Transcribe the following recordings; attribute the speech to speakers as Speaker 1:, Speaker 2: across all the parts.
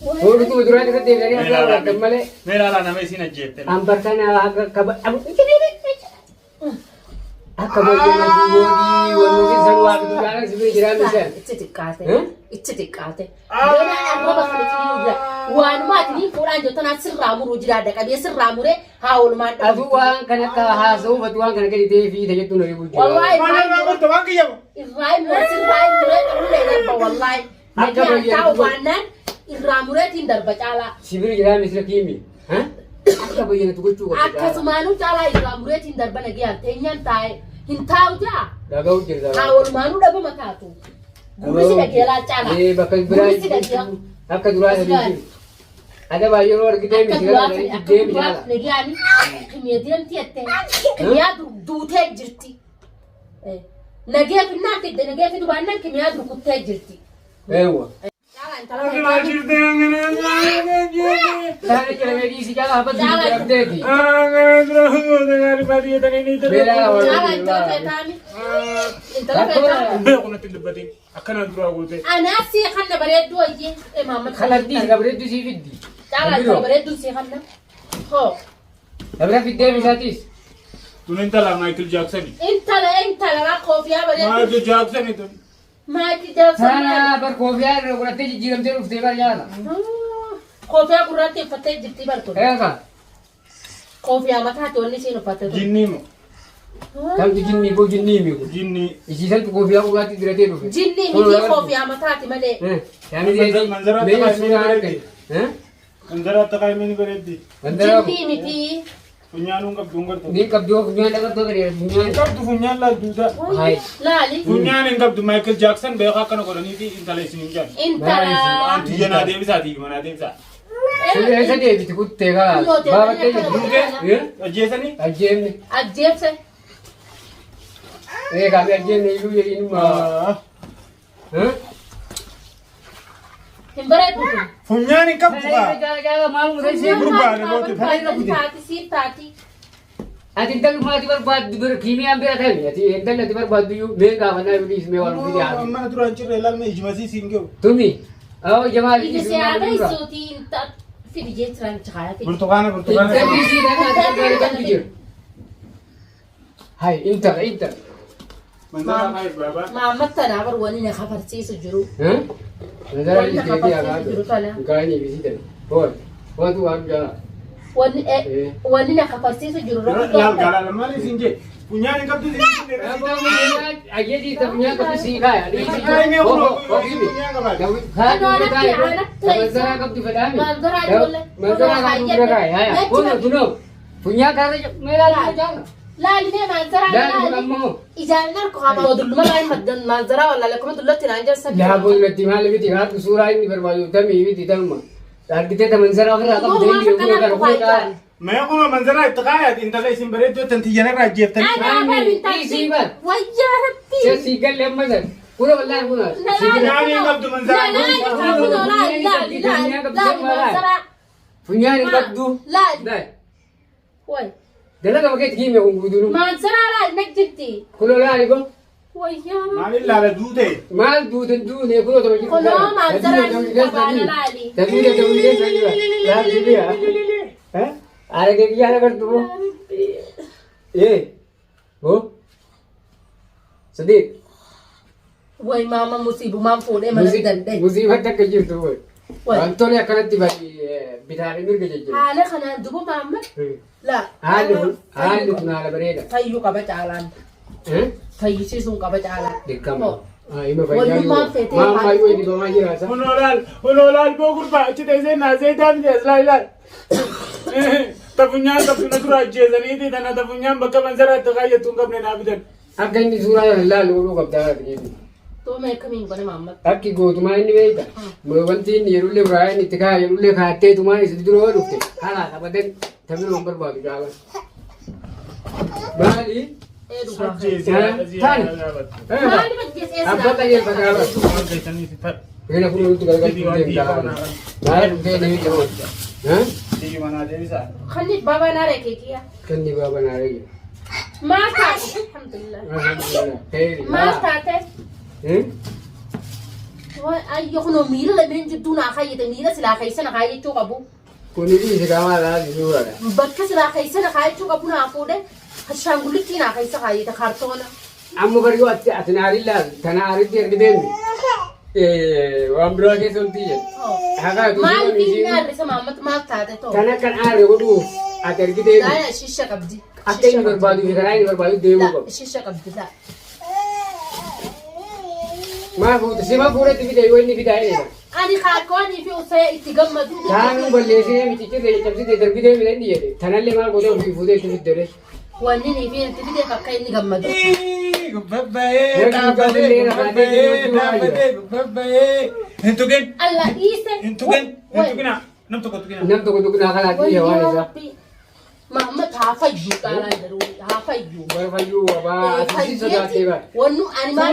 Speaker 1: Foto tu durante que te vería a la male.
Speaker 2: मेरा लाना मैं इसी नजेते
Speaker 1: Ambarkan kab abu akabayana dubodi wanuki sanwa kudana sibi jiran bisa.
Speaker 3: itti qaate dona arba khaliti yuga wan matni furan jotana sirra muru jira da kabe sirra mure haul man
Speaker 1: Abu wan kana ka haso batuan kana ke te fi te tu no ibu.
Speaker 3: wallahi
Speaker 2: मैं तो बाकी जब
Speaker 3: Ibrahim sirra mure ulle da wallahi nabi ta wanan irramure tin darba cala
Speaker 1: Sibi jiran misla kimi. Ha? Akabayana tu kuchu.
Speaker 3: akkasumanu cala irramure tin darba nagi antenyan tae hintaw ja
Speaker 1: Dagau jirda.
Speaker 3: haul manu da ba makatu gurisi da gela cala
Speaker 1: Eh bakal
Speaker 3: gurisi da
Speaker 1: berai. Akka durana di. Ada bayo lor kita misla dari dem jala.
Speaker 3: Negani kimiyadiyan tiyette kimiyad duute jirti nagee finna tidde nagee fidu banna kimiyad rukutte jirti
Speaker 1: Ewa.
Speaker 3: cala
Speaker 2: मैं चिरते
Speaker 1: Sana kira meri si jala apa tu abde di.
Speaker 2: मैं तुम्हारी बात ये तक नहीं
Speaker 1: Bela
Speaker 3: cala
Speaker 1: awal.
Speaker 3: intala fetani intala fetani
Speaker 2: मैं को नतिल बदी अखना दुरा बोलते
Speaker 3: anasi khanna baredu ayye mama
Speaker 1: Khalas di kabre tu si fiddi.
Speaker 3: cala intala baredu si khanna ho
Speaker 1: Abra fidde misatis.
Speaker 2: तूने इंतला Michael Jackson
Speaker 3: intala la kofiya baredu
Speaker 2: Michael Jackson है तो
Speaker 3: ma ki da
Speaker 1: Sana bar kofiya rokate jiram te ufte bar jala.
Speaker 3: kofiya gurate fatte jirti barko
Speaker 1: Eh ka.
Speaker 3: kofiya mata to ni sino fatte
Speaker 2: जिन्नी मो
Speaker 1: Kam tu jinni mi ko.
Speaker 2: जिन्नी
Speaker 1: Isi san tu kofiya ko gati dirate rufe.
Speaker 3: jinni miti kofiya mata ti male
Speaker 1: Yani dia
Speaker 2: Manzara
Speaker 1: me
Speaker 2: tak
Speaker 1: suna
Speaker 2: ada.
Speaker 1: kai. Eh?
Speaker 2: अंदर आता काय मैंने करे दी
Speaker 1: Bandara
Speaker 3: jinni miti
Speaker 2: पुन्यान उनका दूंगा तो
Speaker 1: ni kab jo punya dapat to kare punya.
Speaker 2: इनका तो पुन्यान ला दूधा
Speaker 1: Hai.
Speaker 3: lali
Speaker 2: पुन्यान इनका तो माइकल जैक्सन बेखा कनो करनी थी इंतला इसी जान
Speaker 3: intala
Speaker 2: आंटी जना देवी साथी मना देवी सा
Speaker 1: Sudah ऐसा dia itu kutte ka. Bawa te. Eh?
Speaker 2: जैसा नहीं
Speaker 1: Ajem ni.
Speaker 3: ajep se
Speaker 1: Eh kami ajem ni ilu jadi ni mah. Eh?
Speaker 3: himbare tu
Speaker 2: पुन्यान इनका बुआ
Speaker 1: Jaga mau mudah sih.
Speaker 2: Berubah, ada bawa tu.
Speaker 3: tati si tati
Speaker 1: Ati dal mau di berbuat di berkimi ambil ada ni. Ati dal di berbuat di mereka mana di isme orang di ada.
Speaker 2: मैं तो रंचर रेलल में इजमसी सीन के
Speaker 1: Tumi. Oh jamal
Speaker 3: ini
Speaker 1: isme
Speaker 3: se ada
Speaker 1: orang.
Speaker 3: isuti inta फिर ये ट्रांग छाया थी
Speaker 2: बुर्तुकान बुर्तुकान
Speaker 1: Tapi sih dah ada kan bijir. Hai inter.
Speaker 2: मंजर काय बाबा
Speaker 3: मामा तना पर वनी ने खबर से सुजुरु
Speaker 1: Hah? Nazar ini dia agak. Gaya ni bisi dah. Oh tu am jalan.
Speaker 3: वनी ने खबर से सुजुरु
Speaker 2: लाल गाला लम्मा ले सिंजे पुन्यान इनका तो
Speaker 1: Apa punya aja di punya kau sih kaya. Ini oh ini. Kan orang kaya. Mazara kau tu pada ni. Mazara kau tu pada kaya. Ya. Punya punya kaya mera lah jangan.
Speaker 3: لا ليه منظرة
Speaker 1: لا مو.
Speaker 3: إذا نركو هم ودل ما لاين مدن منظرة ولا لكم دلت تنانجر سب
Speaker 1: لا بقول لك تمال بيتي هات سورة ini berbayu tami بيتي تام. Dar kita teman zara akhir aku jadi dia punya kan aku kan.
Speaker 2: मैं को मंजर इतकाया इंतला इसी बरे जो तंतीजना राज्य तनी
Speaker 1: Isi bar.
Speaker 3: ويا ربي
Speaker 1: Saya sigal lemah dah. Pura belar pura.
Speaker 2: पुन्यान इनका तो मंजर
Speaker 1: Punya ni kau tu.
Speaker 3: لا
Speaker 1: Dah.
Speaker 3: وي
Speaker 1: Dah lah kau kau kimi aku dulu.
Speaker 3: منظرة لا نجدتي
Speaker 1: Kulo lah ni kau.
Speaker 3: ويا
Speaker 2: माने लाला दूधे
Speaker 1: Mal tu tentu ni kulo tu macam.
Speaker 3: كلهم منظرة كبانا لالي
Speaker 1: Tapi dia saja. Lah dia. Hah? Ada kaya ada kan tu. Eh. Oh. Sedih.
Speaker 3: وي ماما مصيبة مام فودي ما ندندن
Speaker 1: Musibah tak kerja tu.
Speaker 3: Wah.
Speaker 1: Anton yang akan tiba di bidang ini kerja.
Speaker 3: حالة خنا دبو ماما لا
Speaker 1: Halu kena ala bereda.
Speaker 3: فيو كبا جالان
Speaker 1: Eh?
Speaker 3: فيو سيسون كبا جالان
Speaker 1: Dekam.
Speaker 3: Oh.
Speaker 1: Ima
Speaker 3: Wah,
Speaker 1: bayi.
Speaker 3: lu maaf ya,
Speaker 1: Mama ayu di bawah aja rasa.
Speaker 2: उनोलाल बोकुर पाच तेजे नाजे दाम जेसला इला तपुन्यान तपुना तो राज्य जनी थी तना तपुन्यान बक्का मंजर इतकाया तुम अपने नाबिदन
Speaker 1: Akka ini surah lalu lu kau dah begini.
Speaker 3: तो मैं कमिंग बने मामा
Speaker 1: Akki go तुम्हारी नहीं बेटा. Mungkin ni rulle beraya ni teka rulle kate तुम्हारी sedih dulu rukte. Kalah apa den tapi nomor baru jalan. Bali.
Speaker 3: ए
Speaker 2: सब
Speaker 3: दुकान
Speaker 2: चीज
Speaker 3: माली बच्चे से
Speaker 1: Apa tadi perkara?
Speaker 2: जैतनी थी पर
Speaker 1: Kena aku lu tu kalau kau jalan. Baik dia ni jawab. Hah?
Speaker 2: ठीक बना दे सा
Speaker 3: خلي بابا نارك كيا
Speaker 1: Kan di bawah nari.
Speaker 3: ما تعرف الحمد لله
Speaker 1: Alhamdulillah. Hei.
Speaker 3: ما تعرف
Speaker 1: Hmm?
Speaker 3: Ay, يخنو ميلا لمن جدونا خاية ميلا سلا خايسنا خاية شو قبو.
Speaker 1: Kuni bisa kamu ada di luar.
Speaker 3: بكس سلا خايسنا خاية شو قبو نافوده. هالشان قولك تينا خايسة خاية تخارطونا.
Speaker 1: Amma barigo atinari la tanari dir giden. Wambra ke sulti ya. Haga tu.
Speaker 3: ما الدنيا اللي سما ما تاته تو.
Speaker 1: Kana kan are godu ater giden.
Speaker 3: لا شيشة قبدي.
Speaker 1: Aten berbadu digerai berbadu demo.
Speaker 3: لا شيشة قبدي لا.
Speaker 1: Ma fu sima pure ti video ini video ini.
Speaker 3: أنا خاكوني في أسيا إتجمع دود.
Speaker 1: Tanu balese mi tikir de tabsi de video mi lendi ye. Tanalle ma godu fi fude tu video.
Speaker 3: وانني في التبدي كاكاي نجمع دود.
Speaker 2: Entukin.
Speaker 3: الله إيسه.
Speaker 2: Entukin. Entukina. Nam
Speaker 1: Nam to godu na kala ti ya wala.
Speaker 3: ما تافيو قال ضروري تافيو
Speaker 1: Barbayu ba asi so da te ba.
Speaker 3: ونو أنا ما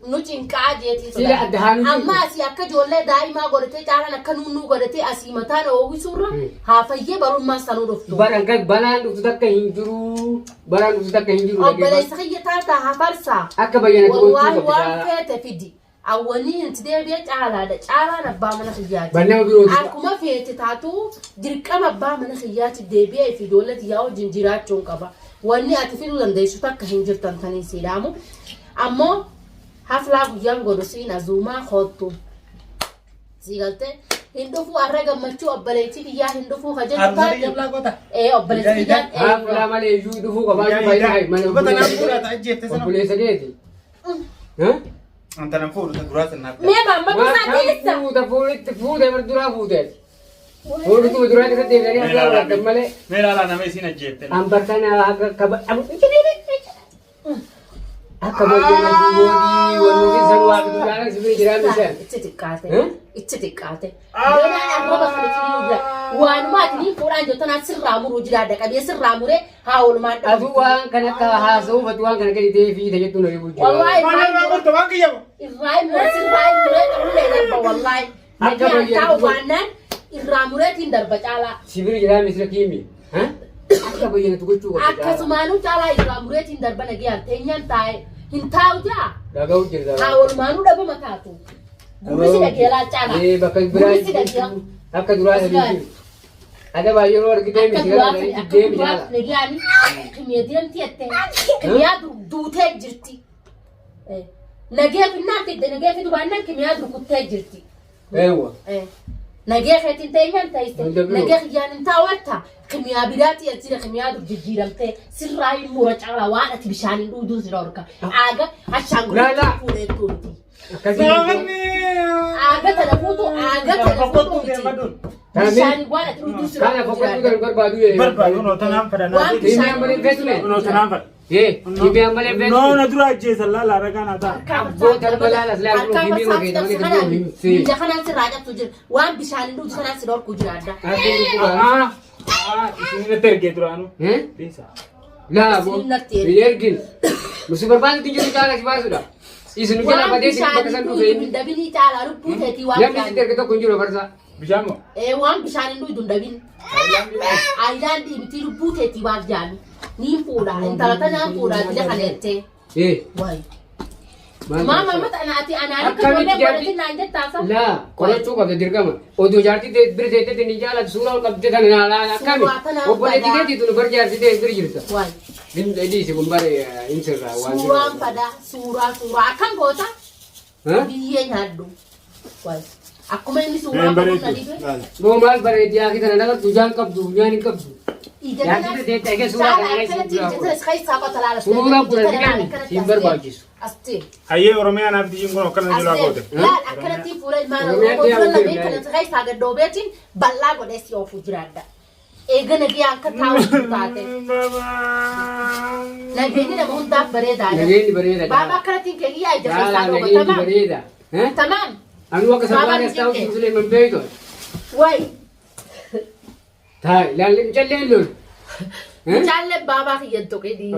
Speaker 3: نوتين كاجيتي
Speaker 1: Sila adhanu.
Speaker 3: أما أسي أكا جولة دائما قرتي تعالى نكنونو قرتي أسي متان أو سورة هافيه برو ما سنو رفتو
Speaker 1: Barang kan balan itu tak hinjuru. Barang itu tak hinjuru.
Speaker 3: أو بلا سخية تاتا هافرسا
Speaker 1: Akka bayyana ko
Speaker 3: والله
Speaker 1: ko
Speaker 3: وان فيت فيدي أولين انت ده بيت على نبا من خيات
Speaker 1: banna biro
Speaker 3: أكما فيت تاتو درك أما با من خيات دبي في دولة ياو جنجيرات چون كبا واني أتفيدو لندي شو تك هنجر تنتني سيرامو أما حفلا بيان غدوسي نزوما خوتو سيغلته هندوفو أرجع مچو أبليتي بيا هندوفو خجل تاج إيه أبليتي بيا
Speaker 1: ha pula male ju du ko ba ba ai mana
Speaker 2: Kota nampura ta ajjefte sana.
Speaker 1: boleh saketi ha
Speaker 2: Anta nampura ta durata na.
Speaker 3: ميبا ما تساعديسا
Speaker 1: fu da fu da berdura fu da fu tu berdura ke de dari apa male
Speaker 2: Mela la na mesina ajjefte.
Speaker 1: ambarkan aga kaba akka bayyana ko godi wonu ki salwa du jana sibiri jira misal
Speaker 3: اتتكاتي انا انا بخلي وان ما تني قران جوتنا سر امر وجلا دك ابي سر امر هاول ما
Speaker 1: adu wan kana ka ha so batuan kana ke de fi de tu no ibu
Speaker 3: والله
Speaker 2: Mana ma ko ba ki yabo.
Speaker 3: الراي مرسل راي مرسل والله نجي تاو بانن الرامورات اندر بچالا
Speaker 1: sibiri jira misal kimi ha akka bayyana tu gochu
Speaker 3: akkasumanu cala الرامورات اندر بنجي انتين تاي هنتاو جا
Speaker 1: daga ujir da
Speaker 3: هاول مانو دبا متاتو gurisi dake la cala
Speaker 1: eh bakal berai akka dura da ni ada bayyana war gide mi jira da ni de mi jala
Speaker 3: نجاني كميدين تيتة كمياد دوتة جرتي نجيا في النات نجيا في دبانا كمياد ركوتة جرتي
Speaker 1: ewa
Speaker 3: نجيا خاتين تيجان تايست نجيا خيان انتاوتها كميا بيراتي يصير كمياد جيرمتة سراي مورج على وانا تبشاني دودو زروركا آجا عشان
Speaker 1: لا.
Speaker 3: فوري تودي
Speaker 1: kasi
Speaker 3: آجا تلفوتو آجا تلفوتو بشاني وانا تودو
Speaker 1: kana fokus udah berbadu ya
Speaker 2: Berbadu no ta nampura na.
Speaker 3: Wan-
Speaker 1: ini yang paling investment
Speaker 2: No ta nampura.
Speaker 1: eh ini yang paling
Speaker 2: No
Speaker 1: investment
Speaker 2: na dura ajjesa la la raga na ta.
Speaker 1: abbo talbala la ko kimi ko ke ni ko ni si
Speaker 3: Bisa kana siraja tujir wan bishani du kana sidor kujirada
Speaker 1: aku ko
Speaker 2: Isini terge duranu.
Speaker 1: eh
Speaker 2: Bisa.
Speaker 1: la bo
Speaker 3: Sinatti.
Speaker 1: yergin musu berbadu tinjau cara kibar sudah isu nukila
Speaker 3: wan
Speaker 1: pada sih
Speaker 3: bishani
Speaker 1: bakasan
Speaker 3: du
Speaker 1: tuh ini
Speaker 3: dundabini cala rupu teti wan
Speaker 1: yang mesti terketo kunjul versa
Speaker 2: Bijamo.
Speaker 3: wan bishani du dundabini ailan di biti rupu teti wan jani ni fuda intala tana fuda bila kanete
Speaker 1: eh
Speaker 3: wai mama mata ana ati ana ni
Speaker 1: Akka
Speaker 3: kan wala
Speaker 1: miti
Speaker 3: wala
Speaker 1: jadi.
Speaker 3: tinanja tasa
Speaker 1: la kalau cukup ada dirgam odo jarti de bir de te ni jala surau kab de kan ala kami
Speaker 3: Surau tanah
Speaker 1: o boleh
Speaker 3: pada.
Speaker 1: tidak itu berjar de bir jirta
Speaker 3: wai
Speaker 1: din di si bumbare insera wan
Speaker 3: suram pada surah akan kota
Speaker 1: ha
Speaker 3: biye nyadu wai aku main di surah
Speaker 2: Member
Speaker 3: aku
Speaker 2: itu.
Speaker 3: tadi tu
Speaker 1: वो माल पर दिया कि तना लगा तुझान कब दुनिया नहीं कब
Speaker 3: ida
Speaker 1: Ya, kita dete ke surah
Speaker 3: Salah,
Speaker 1: kan,
Speaker 3: kana
Speaker 1: surah.
Speaker 3: tinja sai sapa talala
Speaker 1: Surah pura dikan, timber bagis.
Speaker 3: asti
Speaker 2: Aye Oromia na bidi ngono kana jula kote.
Speaker 3: لا أكلت تي فورا ما
Speaker 1: Oromia
Speaker 3: نقول
Speaker 1: dia
Speaker 3: فورا
Speaker 1: mungkin
Speaker 3: لبي
Speaker 1: dari.
Speaker 3: كانت غاي ساقة دوبيتين بلا قدس يوفو جرادا إيجا نجي أنك تاو تاتي نجيني نمون داب بريدا
Speaker 1: Lagi di bereda.
Speaker 3: بابا كرتين كي أي جفاي
Speaker 1: Ya,
Speaker 3: ساقة
Speaker 1: lagi di
Speaker 3: تمام
Speaker 1: bereda. Hah?
Speaker 3: تمام
Speaker 1: Anu aku sama ada tahu sudah membedo.
Speaker 3: واي
Speaker 1: Thai, lalu jalan lul.
Speaker 3: جالب بابا خيدتو كدي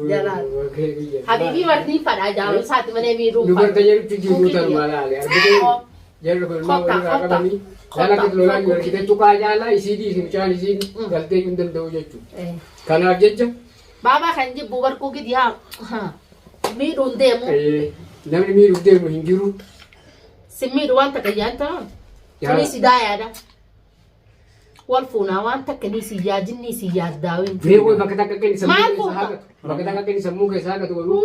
Speaker 3: جلال حبيبي ورني فدا جالو سات مني ميرو
Speaker 1: Lu bertanya itu jurutan malah ya. Jadi kalau mau orang kami, kalau kita lolan kita tukar aja lah isi di sini cari sini. Kalau kita undang tahu je. Karena aja.
Speaker 3: بابا كان جيب بوبر كوكي ديا ها ميرون ديمو
Speaker 1: Namanya miru deh hinjuru.
Speaker 3: Simmi wanta kayyanta. Kuni si daayada. Wal fuuna wanta kani si yaajinni si yaaddaawin.
Speaker 1: Mee woy bakka takka kenni sammuu
Speaker 3: Maal
Speaker 1: keessa
Speaker 3: fuudha?
Speaker 1: haagatu. Bakka takka kenni sammuu keessa haagatu godhu.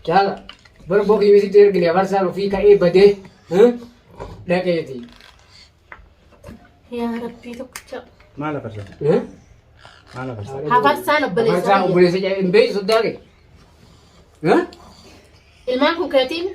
Speaker 1: Jaala. Bara boqii misitti ergine abarsaan ofii ka'ee badee dhaqeeti.
Speaker 3: Yaa rabbii tokkicha.
Speaker 2: Maal afarsan? Maal afarsan?
Speaker 3: Hafarsaan obboleessa.
Speaker 1: Abarsaan obboleessa hin beeku soddaa kee.
Speaker 3: Ilmaan kun keetiin